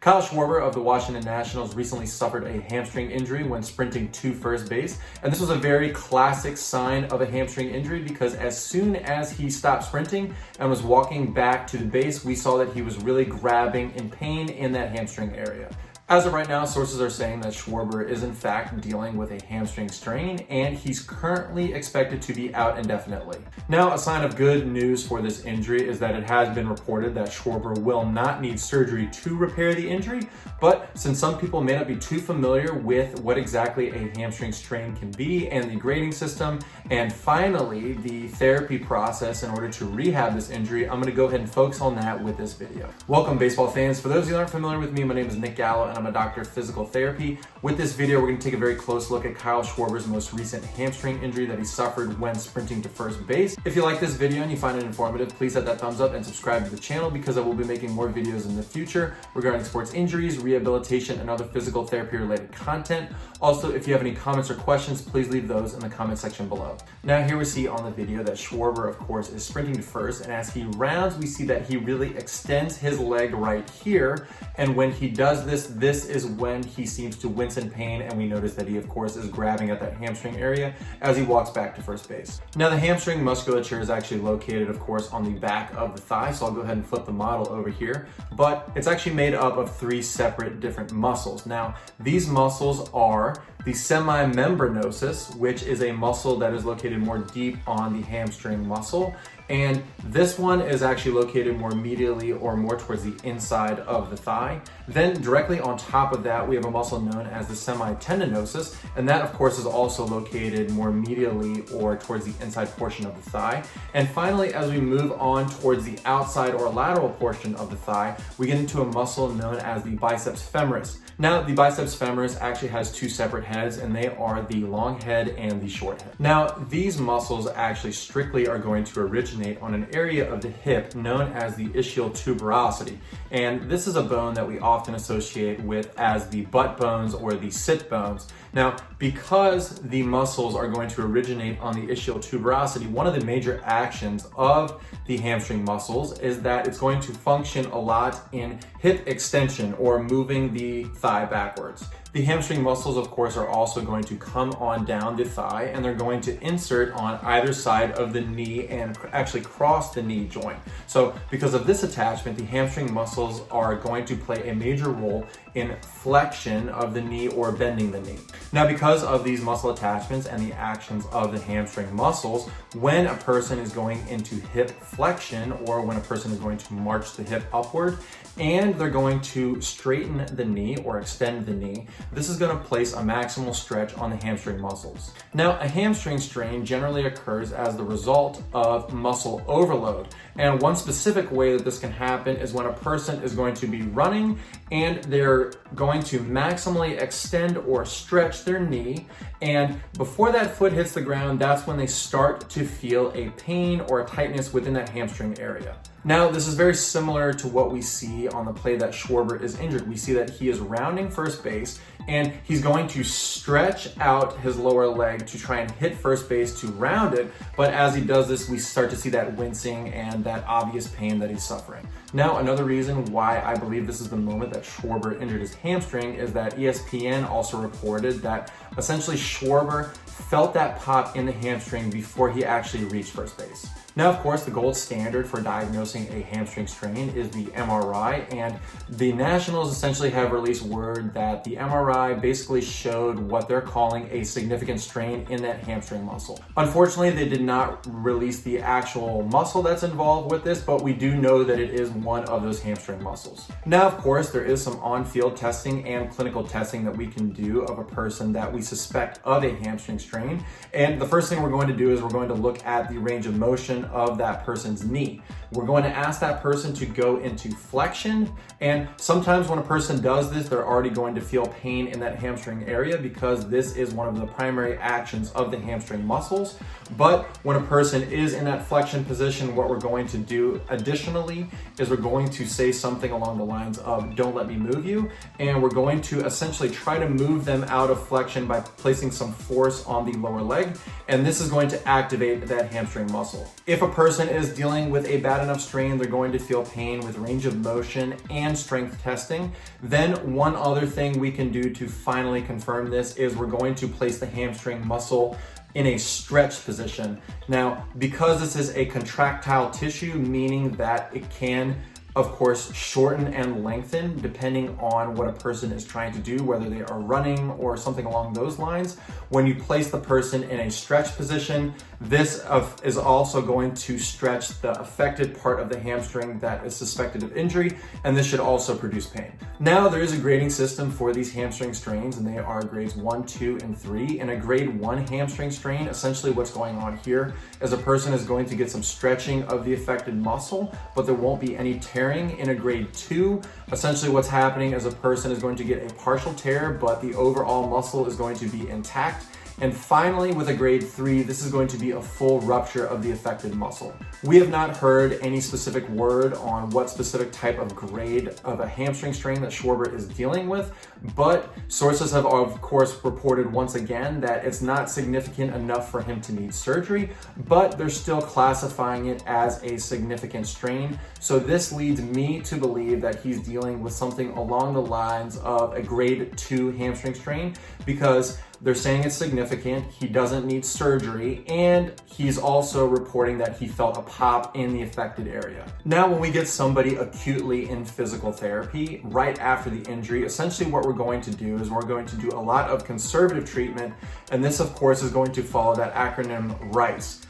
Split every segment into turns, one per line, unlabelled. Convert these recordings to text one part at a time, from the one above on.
Kyle Schwarber of the Washington Nationals recently suffered a hamstring injury when sprinting to first base. And this was a very classic sign of a hamstring injury because as soon as he stopped sprinting and was walking back to the base, we saw that he was really grabbing in pain in that hamstring area. As of right now, sources are saying that Schwarber is in fact dealing with a hamstring strain and he's currently expected to be out indefinitely. Now, a sign of good news for this injury is that it has been reported that Schwarber will not need surgery to repair the injury, but since some people may not be too familiar with what exactly a hamstring strain can be and the grading system, and finally the therapy process in order to rehab this injury, I'm gonna go ahead and focus on that with this video. Welcome, baseball fans. For those who aren't familiar with me, my name is Nick Gallo and I'm a doctor of physical therapy. With this video, we're going to take a very close look at Kyle Schwarber's most recent hamstring injury that he suffered when sprinting to first base. If you like this video and you find it informative, please hit that thumbs up and subscribe to the channel because I will be making more videos in the future regarding sports injuries, rehabilitation, and other physical therapy related content. Also, if you have any comments or questions, please leave those in the comment section below. Now, here we see on the video that Schwarber, of course, is sprinting to first, and as he rounds, we see that he really extends his leg right here, and when he does this is when he seems to wince in pain, and we notice that he, of course, is grabbing at that hamstring area as he walks back to first base. Now, the hamstring musculature is actually located, of course, on the back of the thigh, so I'll go ahead and flip the model over here, but it's actually made up of three separate different muscles. Now, these muscles are the semimembranosus, which is a muscle that is located more deep on the hamstring muscle. And this one is actually located more medially or more towards the inside of the thigh. Then directly on top of that, we have a muscle known as the semitendinosus. And that, of course, is also located more medially or towards the inside portion of the thigh. And finally, as we move on towards the outside or lateral portion of the thigh, we get into a muscle known as the biceps femoris. Now, the biceps femoris actually has two separate heads, and they are the long head and the short head. Now, these muscles actually strictly are going to originate on an area of the hip known as the ischial tuberosity. And this is a bone that we often associate with as the butt bones or the sit bones. Now, because the muscles are going to originate on the ischial tuberosity, one of the major actions of the hamstring muscles is that it's going to function a lot in hip extension or moving the thigh backwards. The hamstring muscles, of course, are also going to come on down the thigh and they're going to insert on either side of the knee and actually cross the knee joint. So because of this attachment, the hamstring muscles are going to play a major role in flexion of the knee or bending the knee. Now, because of these muscle attachments and the actions of the hamstring muscles, when a person is going into hip flexion or when a person is going to march the hip upward and they're going to straighten the knee or extend the knee, this is going to place a maximal stretch on the hamstring muscles. Now, a hamstring strain generally occurs as the result of muscle overload. And one specific way that this can happen is when a person is going to be running and they're going to maximally extend or stretch their knee. And before that foot hits the ground, that's when they start to feel a pain or a tightness within that hamstring area. Now, this is very similar to what we see on the play that Schwarber is injured. We see that he is rounding first base and he's going to stretch out his lower leg to try and hit first base to round it. But as he does this, we start to see that wincing and that obvious pain that he's suffering. Now, another reason why I believe this is the moment that Schwarber injured his hamstring is that ESPN also reported that essentially Schwarber felt that pop in the hamstring before he actually reached first base. Now, of course, the gold standard for diagnosing a hamstring strain is the MRI, and the Nationals essentially have released word that the MRI basically showed what they're calling a significant strain in that hamstring muscle. Unfortunately, they did not release the actual muscle that's involved with this, but we do know that it is one of those hamstring muscles. Now, of course, there is some on-field testing and clinical testing that we can do of a person that we suspect of a hamstring strain. And the first thing we're going to do is we're going to look at the range of motion of that person's knee. We're going to ask that person to go into flexion, and sometimes when a person does this, they're already going to feel pain in that hamstring area because this is one of the primary actions of the hamstring muscles. But when a person is in that flexion position, what we're going to do additionally is we're going to say something along the lines of "don't let me move you," and we're going to essentially try to move them out of flexion by placing some force on the lower leg, and this is going to activate that hamstring muscle. If a person is dealing with a bad enough strain, they're going to feel pain with range of motion and strength testing. Then one other thing we can do to finally confirm this is we're going to place the hamstring muscle in a stretch position. Now, because this is a contractile tissue, meaning that it can, of course, shorten and lengthen depending on what a person is trying to do, whether they are running or something along those lines. When you place the person in a stretch position, this is also going to stretch the affected part of the hamstring that is suspected of injury, and this should also produce pain. Now, there is a grading system for these hamstring strains, and they are grades 1, 2, and 3. In a grade 1 hamstring strain, essentially what's going on here is a person is going to get some stretching of the affected muscle, but there won't be any tearing. In a grade 2, essentially what's happening is a person is going to get a partial tear, but the overall muscle is going to be intact. And finally, with a grade 3, this is going to be a full rupture of the affected muscle. We have not heard any specific word on what specific type of grade of a hamstring strain that Schwarber is dealing with, but sources have of course reported once again that it's not significant enough for him to need surgery, but they're still classifying it as a significant strain. So this leads me to believe that he's dealing with something along the lines of a grade 2 hamstring strain, because they're saying it's significant, he doesn't need surgery, and he's also reporting that he felt a pop in the affected area. Now, when we get somebody acutely in physical therapy right after the injury, essentially what we're going to do is we're going to do a lot of conservative treatment, and this of course is going to follow that acronym RICE.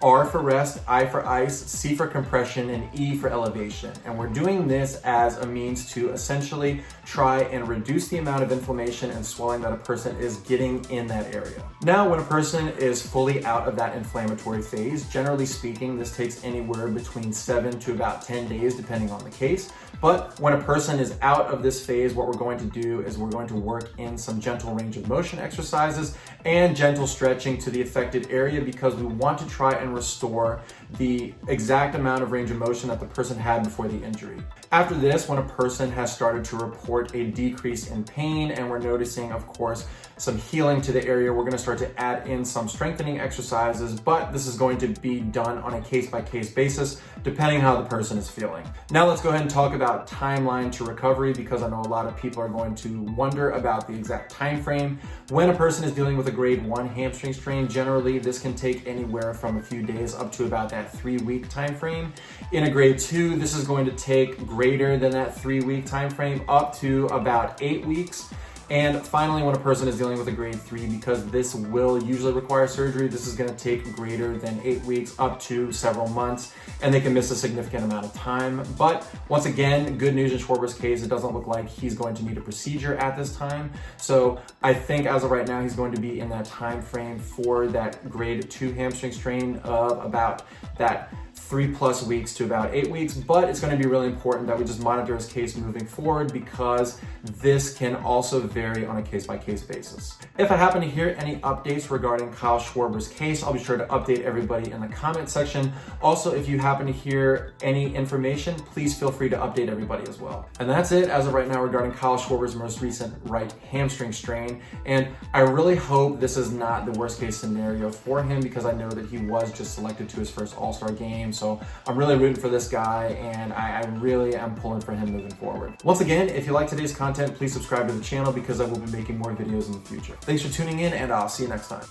R for rest, I for ice, C for compression, and E for elevation. And we're doing this as a means to essentially try and reduce the amount of inflammation and swelling that a person is getting in that area. Now, when a person is fully out of that inflammatory phase, generally speaking, this takes anywhere between 7 to about 10 days, depending on the case. But when a person is out of this phase, what we're going to do is we're going to work in some gentle range of motion exercises and gentle stretching to the affected area, because we want to try and restore the exact amount of range of motion that the person had before the injury. After this, when a person has started to report a decrease in pain and we're noticing, of course, some healing to the area, we're going to start to add in some strengthening exercises, but this is going to be done on a case-by-case basis, depending how the person is feeling. Now let's go ahead and talk about timeline to recovery, because I know a lot of people are going to wonder about the exact time frame. When a person is dealing with a grade 1 hamstring strain, generally this can take anywhere from a few days up to about that 3-week time frame. In a grade 2, this is going to take greater than that 3-week time frame, up to about 8 weeks. And finally, when a person is dealing with a grade 3, because this will usually require surgery, this is going to take greater than 8 weeks up to several months, and they can miss a significant amount of time. But once again, good news in Schwarber's case, it doesn't look like he's going to need a procedure at this time. So I think as of right now, he's going to be in that time frame for that grade 2 hamstring strain of about that 3+ weeks to about 8 weeks, but it's going to be really important that we just monitor his case moving forward, because this can also vary on a case-by-case basis. If I happen to hear any updates regarding Kyle Schwarber's case, I'll be sure to update everybody in the comment section. Also, if you happen to hear any information, please feel free to update everybody as well. And that's it as of right now regarding Kyle Schwarber's most recent right hamstring strain. And I really hope this is not the worst case scenario for him, because I know that he was just selected to his first All-Star game. So I'm really rooting for this guy, and I really am pulling for him moving forward. Once again, if you like today's content, please subscribe to the channel, because I will be making more videos in the future. Thanks for tuning in, and I'll see you next time.